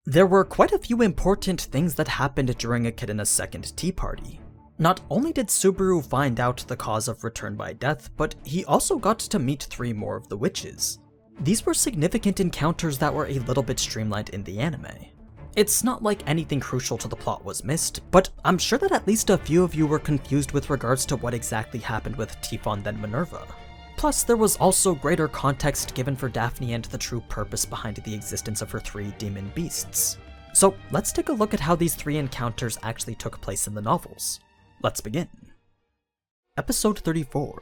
There were quite a few important things that happened during Echidna's second tea party. Not only did Subaru find out the cause of return by death, but he also got to meet 3 more of the witches. These were significant encounters that were a little bit streamlined in the anime. It's not like anything crucial to the plot was missed, but I'm sure that at least a few of you were confused with regards to what exactly happened with Typhon then Minerva. Plus, there was also greater context given for Daphne and the true purpose behind the existence of her 3 demon beasts. So let's take a look at how these 3 encounters actually took place in the novels. Let's begin. Episode 34.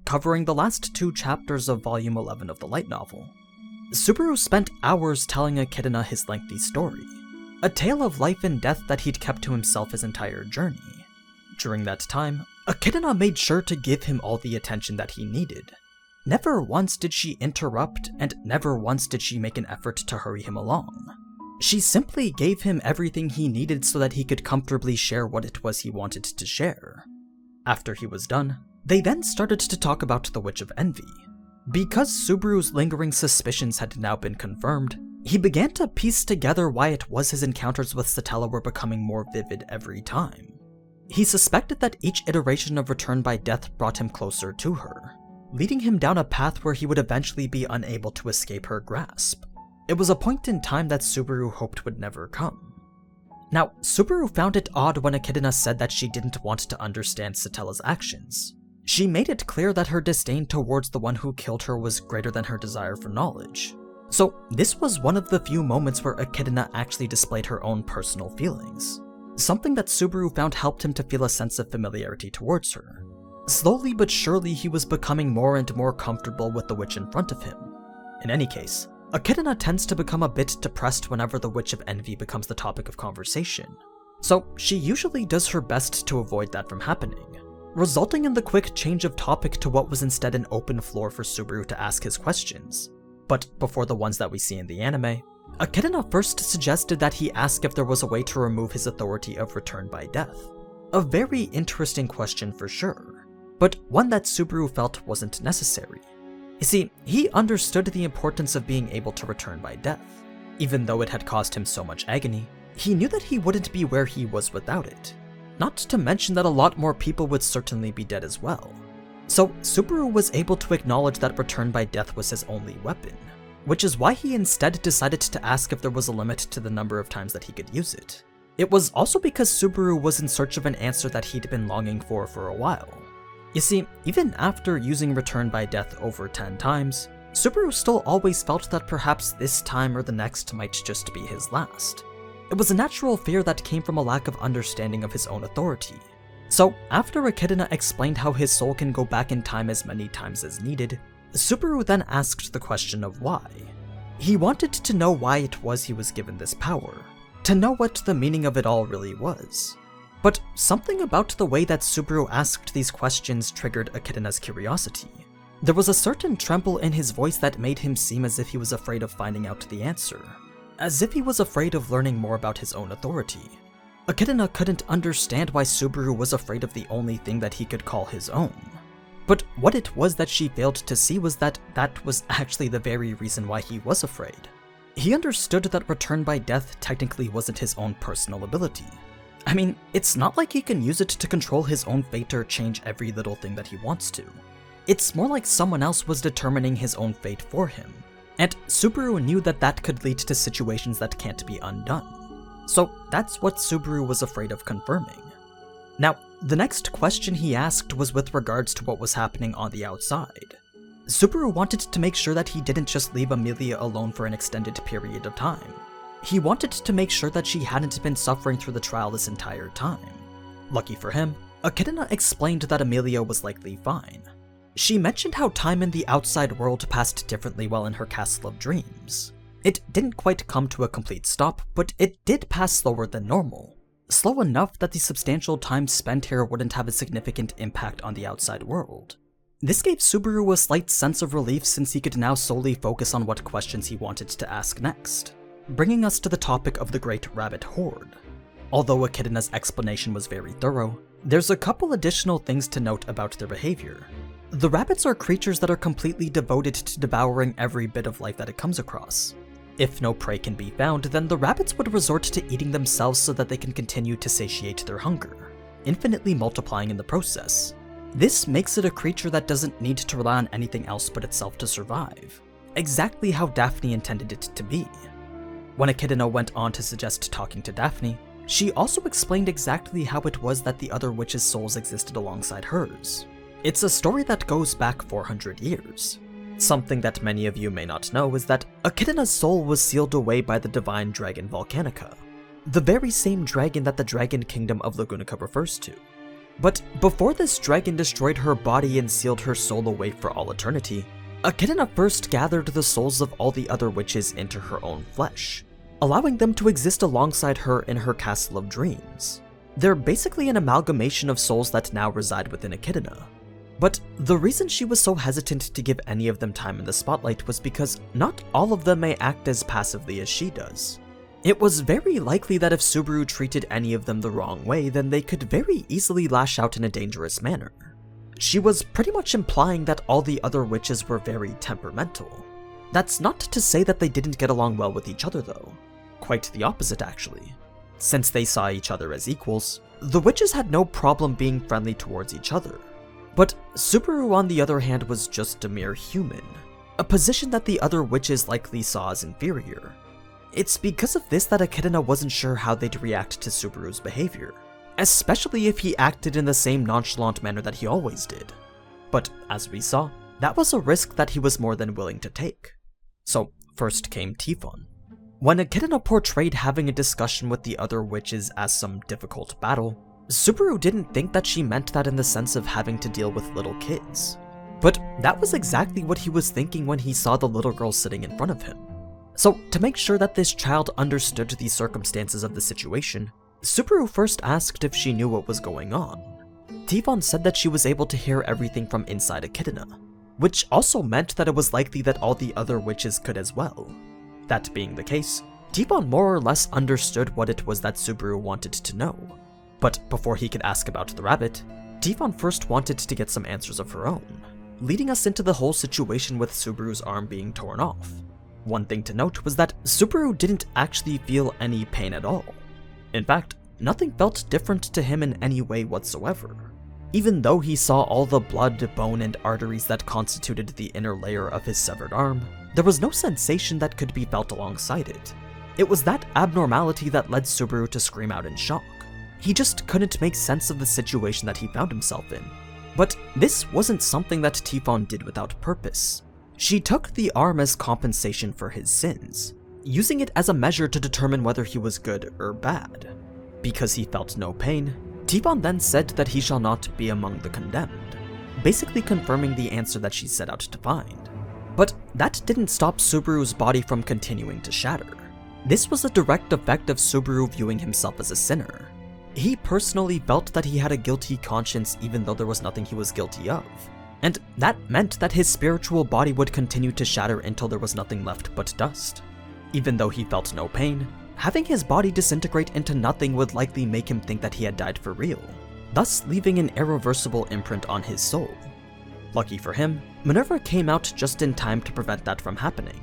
Covering the last 2 chapters of Volume 11 of the light novel, Subaru spent hours telling Echidna his lengthy story, a tale of life and death that he'd kept to himself his entire journey. During that time, Echidna made sure to give him all the attention that he needed. Never once did she interrupt, and never once did she make an effort to hurry him along. She simply gave him everything he needed so that he could comfortably share what it was he wanted to share. After he was done, they then started to talk about the Witch of Envy. Because Subaru's lingering suspicions had now been confirmed, he began to piece together why it was his encounters with Satella were becoming more vivid every time. He suspected that each iteration of Return by Death brought him closer to her, leading him down a path where he would eventually be unable to escape her grasp. It was a point in time that Subaru hoped would never come. Now, Subaru found it odd when Echidna said that she didn't want to understand Satella's actions. She made it clear that her disdain towards the one who killed her was greater than her desire for knowledge. So this was one of the few moments where Echidna actually displayed her own personal feelings, something that Subaru found helped him to feel a sense of familiarity towards her. Slowly but surely he was becoming more and more comfortable with the witch in front of him. In any case, Echidna tends to become a bit depressed whenever the Witch of Envy becomes the topic of conversation, so she usually does her best to avoid that from happening, resulting in the quick change of topic to what was instead an open floor for Subaru to ask his questions. But before the ones that we see in the anime, Echidna first suggested that he ask if there was a way to remove his authority of Return by Death. A very interesting question for sure, but one that Subaru felt wasn't necessary. You see, he understood the importance of being able to return by death. Even though it had caused him so much agony, he knew that he wouldn't be where he was without it. Not to mention that a lot more people would certainly be dead as well. So Subaru was able to acknowledge that return by death was his only weapon, which is why he instead decided to ask if there was a limit to the number of times that he could use it. It was also because Subaru was in search of an answer that he'd been longing for a while. You see, even after using Return by Death over 10 times, Subaru still always felt that perhaps this time or the next might just be his last. It was a natural fear that came from a lack of understanding of his own authority. So, after Echidna explained how his soul can go back in time as many times as needed, Subaru then asked the question of why. He wanted to know why it was he was given this power, to know what the meaning of it all really was. But something about the way that Subaru asked these questions triggered Echidna's curiosity. There was a certain tremble in his voice that made him seem as if he was afraid of finding out the answer, as if he was afraid of learning more about his own authority. Echidna couldn't understand why Subaru was afraid of the only thing that he could call his own. But what it was that she failed to see was that that was actually the very reason why he was afraid. He understood that Return by Death technically wasn't his own personal ability. I mean, it's not like he can use it to control his own fate or change every little thing that he wants to. It's more like someone else was determining his own fate for him, and Subaru knew that that could lead to situations that can't be undone. So that's what Subaru was afraid of confirming. Now, the next question he asked was with regards to what was happening on the outside. Subaru wanted to make sure that he didn't just leave Amelia alone for an extended period of time. He wanted to make sure that she hadn't been suffering through the trial this entire time. Lucky for him, Echidna explained that Amelia was likely fine. She mentioned how time in the outside world passed differently while in her castle of dreams. It didn't quite come to a complete stop, but it did pass slower than normal. Slow enough that the substantial time spent here wouldn't have a significant impact on the outside world. This gave Subaru a slight sense of relief since he could now solely focus on what questions he wanted to ask next. Bringing us to the topic of the Great Rabbit Horde. Although Echidna's explanation was very thorough, there's a couple additional things to note about their behavior. The rabbits are creatures that are completely devoted to devouring every bit of life that it comes across. If no prey can be found, then the rabbits would resort to eating themselves so that they can continue to satiate their hunger, infinitely multiplying in the process. This makes it a creature that doesn't need to rely on anything else but itself to survive, exactly how Daphne intended it to be. When Echidna went on to suggest talking to Daphne, she also explained exactly how it was that the other witches' souls existed alongside hers. It's a story that goes back 400 years. Something that many of you may not know is that Echidna's soul was sealed away by the divine dragon Volcanica, the very same dragon that the Dragon Kingdom of Lagunica refers to. But before this dragon destroyed her body and sealed her soul away for all eternity, Echidna first gathered the souls of all the other witches into her own flesh, allowing them to exist alongside her in her castle of dreams. They're basically an amalgamation of souls that now reside within Echidna. But the reason she was so hesitant to give any of them time in the spotlight was because not all of them may act as passively as she does. It was very likely that if Subaru treated any of them the wrong way, then they could very easily lash out in a dangerous manner. She was pretty much implying that all the other witches were very temperamental. That's not to say that they didn't get along well with each other though. Quite the opposite actually. Since they saw each other as equals, the witches had no problem being friendly towards each other. But Subaru on the other hand was just a mere human, a position that the other witches likely saw as inferior. It's because of this that Echidna wasn't sure how they'd react to Subaru's behavior, especially if he acted in the same nonchalant manner that he always did. But as we saw, that was a risk that he was more than willing to take. So first came Typhon. When Echidna portrayed having a discussion with the other witches as some difficult battle, Subaru didn't think that she meant that in the sense of having to deal with little kids. But that was exactly what he was thinking when he saw the little girl sitting in front of him. So to make sure that this child understood the circumstances of the situation, Subaru first asked if she knew what was going on. Typhon said that she was able to hear everything from inside Echidna, which also meant that it was likely that all the other witches could as well. That being the case, Typhon more or less understood what it was that Subaru wanted to know. But before he could ask about the rabbit, Typhon first wanted to get some answers of her own, leading us into the whole situation with Subaru's arm being torn off. One thing to note was that Subaru didn't actually feel any pain at all. In fact, nothing felt different to him in any way whatsoever. Even though he saw all the blood, bone, and arteries that constituted the inner layer of his severed arm, there was no sensation that could be felt alongside it. It was that abnormality that led Subaru to scream out in shock. He just couldn't make sense of the situation that he found himself in. But this wasn't something that Typhon did without purpose. She took the arm as compensation for his sins, using it as a measure to determine whether he was good or bad. Because he felt no pain, Typhon then said that he shall not be among the condemned, basically confirming the answer that she set out to find. But that didn't stop Subaru's body from continuing to shatter. This was a direct effect of Subaru viewing himself as a sinner. He personally felt that he had a guilty conscience even though there was nothing he was guilty of. And that meant that his spiritual body would continue to shatter until there was nothing left but dust. Even though he felt no pain, having his body disintegrate into nothing would likely make him think that he had died for real, thus leaving an irreversible imprint on his soul. Lucky for him, Minerva came out just in time to prevent that from happening.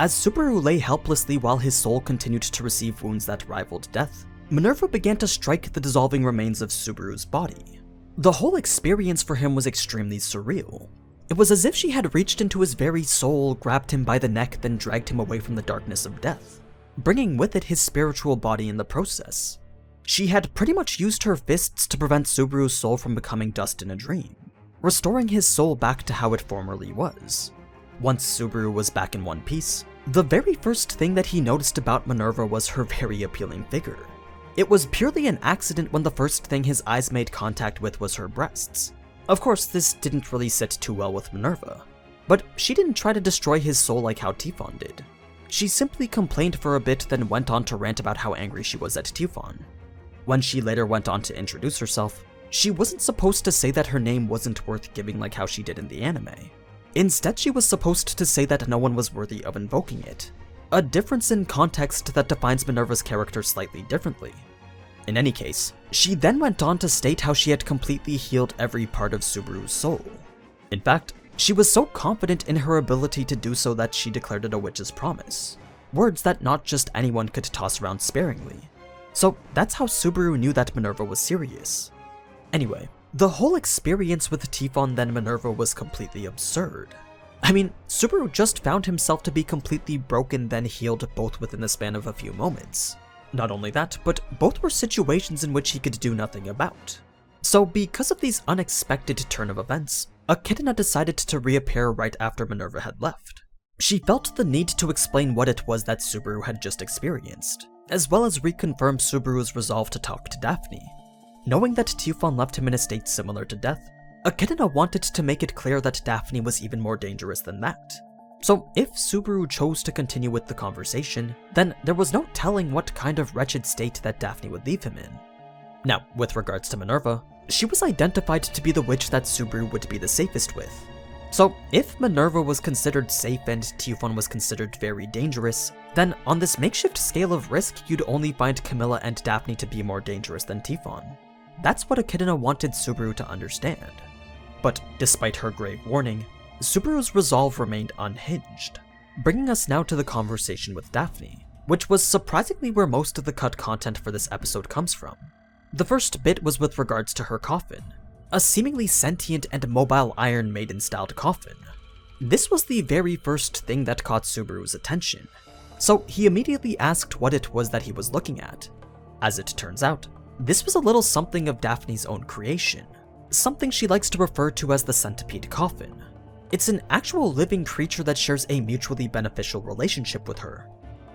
As Subaru lay helplessly while his soul continued to receive wounds that rivaled death, Minerva began to strike the dissolving remains of Subaru's body. The whole experience for him was extremely surreal. It was as if she had reached into his very soul, grabbed him by the neck, then dragged him away from the darkness of death, bringing with it his spiritual body in the process. She had pretty much used her fists to prevent Subaru's soul from becoming dust in a dream, restoring his soul back to how it formerly was. Once Subaru was back in one piece, the very first thing that he noticed about Minerva was her very appealing figure. It was purely an accident when the first thing his eyes made contact with was her breasts. Of course, this didn't really sit too well with Minerva, but she didn't try to destroy his soul like how Typhon did. She simply complained for a bit, then went on to rant about how angry she was at Typhon. When she later went on to introduce herself, she wasn't supposed to say that her name wasn't worth giving like how she did in the anime. Instead, she was supposed to say that no one was worthy of invoking it, a difference in context that defines Minerva's character slightly differently. In any case, she then went on to state how she had completely healed every part of Subaru's soul. In fact, she was so confident in her ability to do so that she declared it a witch's promise. Words that not just anyone could toss around sparingly. So that's how Subaru knew that Minerva was serious. Anyway, the whole experience with Typhon then Minerva was completely absurd. I mean, Subaru just found himself to be completely broken then healed both within the span of a few moments. Not only that, but both were situations in which he could do nothing about. So because of these unexpected turn of events, Echidna decided to reappear right after Minerva had left. She felt the need to explain what it was that Subaru had just experienced, as well as reconfirm Subaru's resolve to talk to Daphne. Knowing that Typhon left him in a state similar to death, Echidna wanted to make it clear that Daphne was even more dangerous than that. So if Subaru chose to continue with the conversation, then there was no telling what kind of wretched state that Daphne would leave him in. Now, with regards to Minerva, she was identified to be the witch that Subaru would be the safest with. So if Minerva was considered safe and Typhon was considered very dangerous, then on this makeshift scale of risk, you'd only find Camilla and Daphne to be more dangerous than Typhon. That's what Echidna wanted Subaru to understand. But despite her grave warning, Subaru's resolve remained unhinged, bringing us now to the conversation with Daphne, which was surprisingly where most of the cut content for this episode comes from. The first bit was with regards to her coffin, a seemingly sentient and mobile Iron Maiden-styled coffin. This was the very first thing that caught Subaru's attention, so he immediately asked what it was that he was looking at. As it turns out, this was a little something of Daphne's own creation, something she likes to refer to as the centipede coffin. It's an actual living creature that shares a mutually beneficial relationship with her.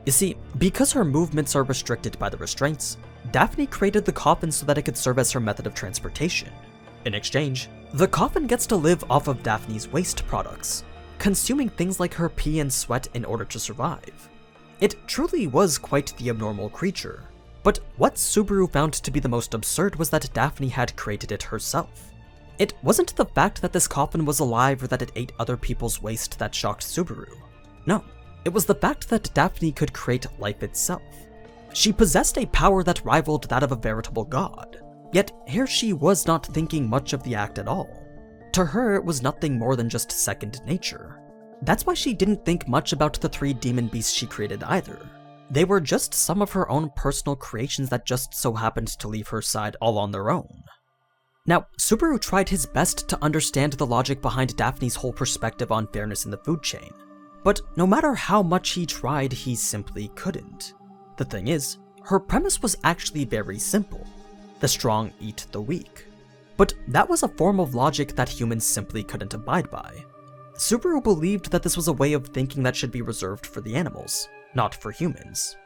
You see, because her movements are restricted by the restraints, Daphne created the coffin so that it could serve as her method of transportation. In exchange, the coffin gets to live off of Daphne's waste products, consuming things like her pee and sweat in order to survive. It truly was quite the abnormal creature, but what Subaru found to be the most absurd was that Daphne had created it herself. It wasn't the fact that this coffin was alive or that it ate other people's waste that shocked Subaru. No, it was the fact that Daphne could create life itself. She possessed a power that rivaled that of a veritable god, yet here she was not thinking much of the act at all. To her, it was nothing more than just second nature. That's why she didn't think much about the 3 demon beasts she created either. They were just some of her own personal creations that just so happened to leave her side all on their own. Now, Subaru tried his best to understand the logic behind Daphne's whole perspective on fairness in the food chain, but no matter how much he tried, he simply couldn't. The thing is, her premise was actually very simple. The strong eat the weak. But that was a form of logic that humans simply couldn't abide by. Subaru believed that this was a way of thinking that should be reserved for the animals, not for humans.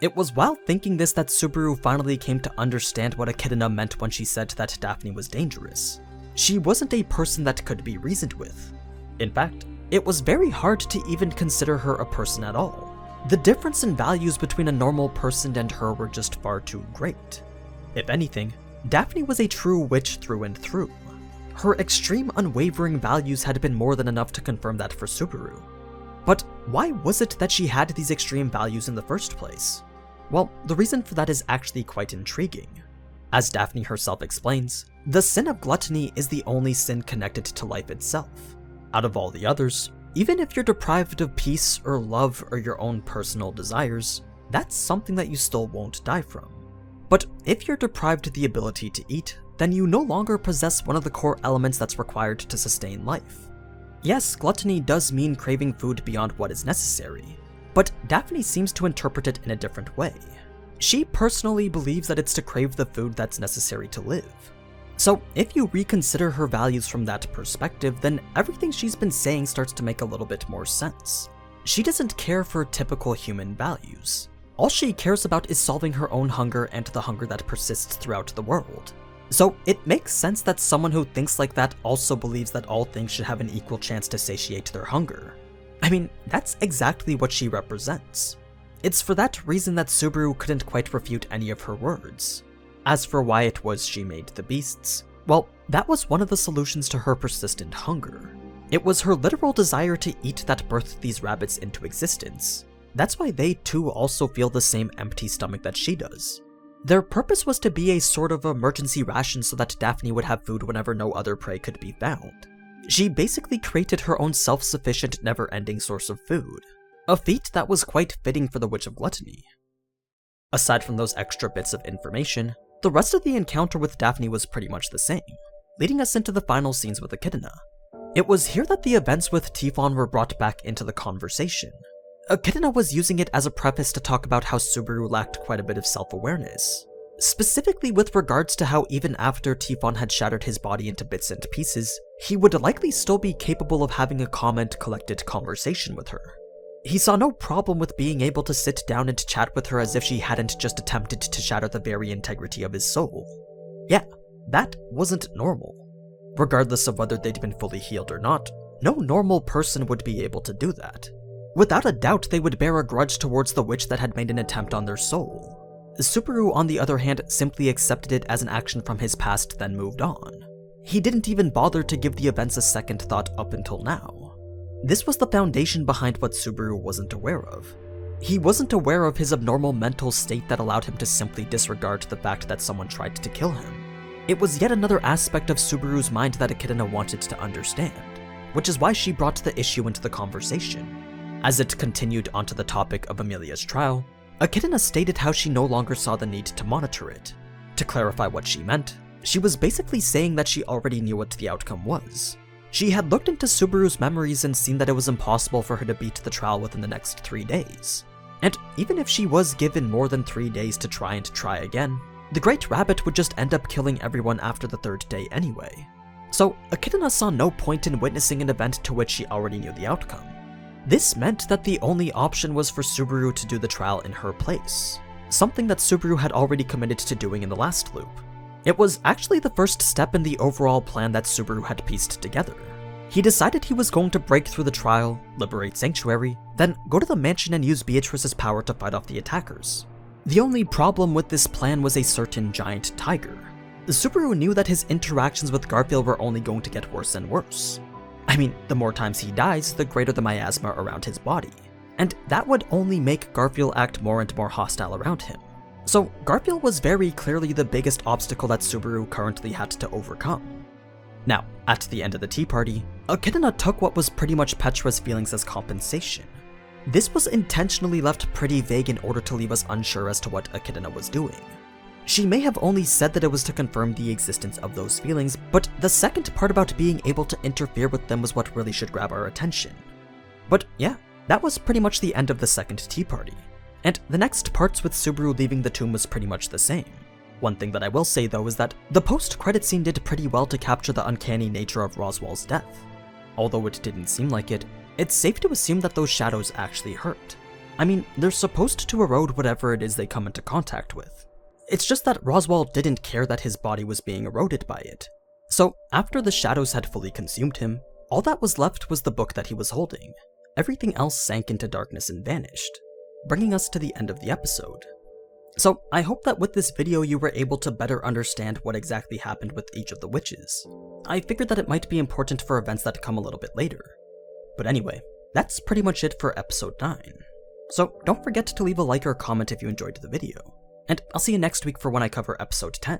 It was while thinking this that Subaru finally came to understand what Echidna meant when she said that Daphne was dangerous. She wasn't a person that could be reasoned with. In fact, it was very hard to even consider her a person at all. The difference in values between a normal person and her were just far too great. If anything, Daphne was a true witch through and through. Her extreme unwavering values had been more than enough to confirm that for Subaru. But why was it that she had these extreme values in the first place? Well, the reason for that is actually quite intriguing. As Daphne herself explains, the sin of gluttony is the only sin connected to life itself. Out of all the others, even if you're deprived of peace or love or your own personal desires, that's something that you still won't die from. But if you're deprived of the ability to eat, then you no longer possess one of the core elements that's required to sustain life. Yes, gluttony does mean craving food beyond what is necessary, but Daphne seems to interpret it in a different way. She personally believes that it's to crave the food that's necessary to live. So if you reconsider her values from that perspective, then everything she's been saying starts to make a little bit more sense. She doesn't care for typical human values. All she cares about is solving her own hunger and the hunger that persists throughout the world. So it makes sense that someone who thinks like that also believes that all things should have an equal chance to satiate their hunger. I mean, that's exactly what she represents. It's for that reason that Subaru couldn't quite refute any of her words. As for why it was she made the beasts, well, that was one of the solutions to her persistent hunger. It was her literal desire to eat that birthed these rabbits into existence. That's why they too also feel the same empty stomach that she does. Their purpose was to be a sort of emergency ration so that Daphne would have food whenever no other prey could be found. She basically created her own self-sufficient, never-ending source of food, a feat that was quite fitting for the Witch of Gluttony. Aside from those extra bits of information, the rest of the encounter with Daphne was pretty much the same, leading us into the final scenes with Echidna. It was here that the events with Tifon were brought back into the conversation. Echidna was using it as a preface to talk about how Subaru lacked quite a bit of self-awareness, specifically with regards to how even after Tifon had shattered his body into bits and pieces, he would likely still be capable of having a calm and collected conversation with her. He saw no problem with being able to sit down and chat with her as if she hadn't just attempted to shatter the very integrity of his soul. Yeah, that wasn't normal. Regardless of whether they'd been fully healed or not, no normal person would be able to do that. Without a doubt, they would bear a grudge towards the witch that had made an attempt on their soul. Subaru, on the other hand, simply accepted it as an action from his past, then moved on. He didn't even bother to give the events a second thought up until now. This was the foundation behind what Subaru wasn't aware of. He wasn't aware of his abnormal mental state that allowed him to simply disregard the fact that someone tried to kill him. It was yet another aspect of Subaru's mind that Echidna wanted to understand, which is why she brought the issue into the conversation. As it continued onto the topic of Amelia's trial, Echidna stated how she no longer saw the need to monitor it. To clarify what she meant, she was basically saying that she already knew what the outcome was. She had looked into Subaru's memories and seen that it was impossible for her to beat the trial within the next 3 days. And even if she was given more than 3 days to try again, the Great Rabbit would just end up killing everyone after the 3rd day anyway. So Echidna saw no point in witnessing an event to which she already knew the outcome. This meant that the only option was for Subaru to do the trial in her place, something that Subaru had already committed to doing in the last loop. It was actually the first step in the overall plan that Subaru had pieced together. He decided he was going to break through the trial, liberate Sanctuary, then go to the mansion and use Beatrice's power to fight off the attackers. The only problem with this plan was a certain giant tiger. Subaru knew that his interactions with Garfield were only going to get worse and worse. I mean, the more times he dies, the greater the miasma around his body, and that would only make Garfield act more and more hostile around him. So Garfield was very clearly the biggest obstacle that Subaru currently had to overcome. Now, at the end of the tea party, Echidna took what was pretty much Petra's feelings as compensation. This was intentionally left pretty vague in order to leave us unsure as to what Echidna was doing. She may have only said that it was to confirm the existence of those feelings, but the second part about being able to interfere with them was what really should grab our attention. But yeah, that was pretty much the end of the second tea party. And the next parts with Subaru leaving the tomb was pretty much the same. One thing that I will say though is that the post-credit scene did pretty well to capture the uncanny nature of Roswell's death. Although it didn't seem like it, it's safe to assume that those shadows actually hurt. I mean, they're supposed to erode whatever it is they come into contact with. It's just that Roswell didn't care that his body was being eroded by it. So after the shadows had fully consumed him, all that was left was the book that he was holding. Everything else sank into darkness and vanished, bringing us to the end of the episode. So I hope that with this video you were able to better understand what exactly happened with each of the witches. I figured that it might be important for events that come a little bit later. But anyway, that's pretty much it for episode 9. So don't forget to leave a like or comment if you enjoyed the video. And I'll see you next week for when I cover episode 10.